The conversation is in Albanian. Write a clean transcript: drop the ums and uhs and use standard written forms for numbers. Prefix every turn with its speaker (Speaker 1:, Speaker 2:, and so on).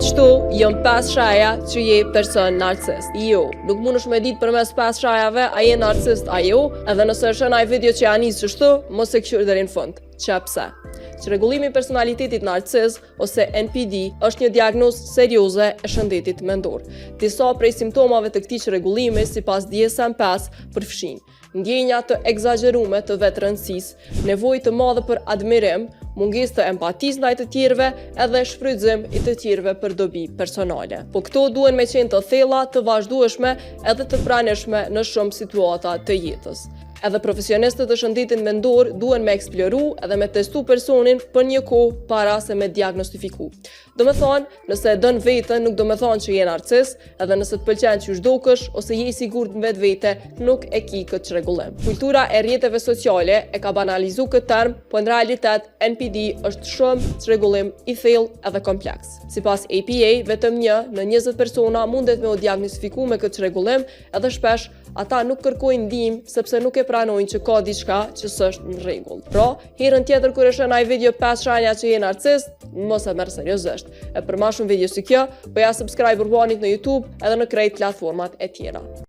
Speaker 1: Kështu, jëm 5 shaja që je person narcist. Jo, nuk mund është me ditë për mes 5 shajave a je narcist a jo, edhe nëse është ai video që ja nis kështu, mos e kqyr deri në fund. Qa pse? Çrregullimi i personalitetit narcis ose NPD është një diagnozë serioze e shëndetit mendor. Disa prej simptomave të këtij çrregullimi sipas DSM-5 përfshin ndjenja të egzagerume të vetrënësisë, nevojë të madhe për admirim, mungesë të empatisë ndaj të tjerëve edhe shfrytëzim i të tjerëve për dobi personale. Po këto duhen me qenë të thella, të vazhdueshme edhe të pranishme në shumë situata të jetës. Edhe profesionistët të shëndetit mendor duhen me eksploru edhe me testu personin për një kohë para se me diagnostifiku. Do me thonë, nëse e dën vetën, nuk do me thonë që je narcis, edhe nëse të pëlqen që zhdokësh ose je i sigurt në vetë vete, nuk e ki këtë çrregullim. Kultura e rrjeteve sociale e ka banalizu këtë term, po në realitet NPD është shumë çrregullim i thellë edhe kompleks. Sipas APA, vetëm 1 në 20 persona mundet me u diagnostifiku me këtë çrregullim, edhe shpesh ata nuk kërkojnë ndihmë sepse nuk e pranojnë që ka diçka që s'është në rregull. Pra, herën tjetër kur e shën ai video 5 shenja që je narcist, mos e merr seriozisht. E për më shumë video si kjo, bëja subscribe urbanit në YouTube edhe në krejt platformat e tjera.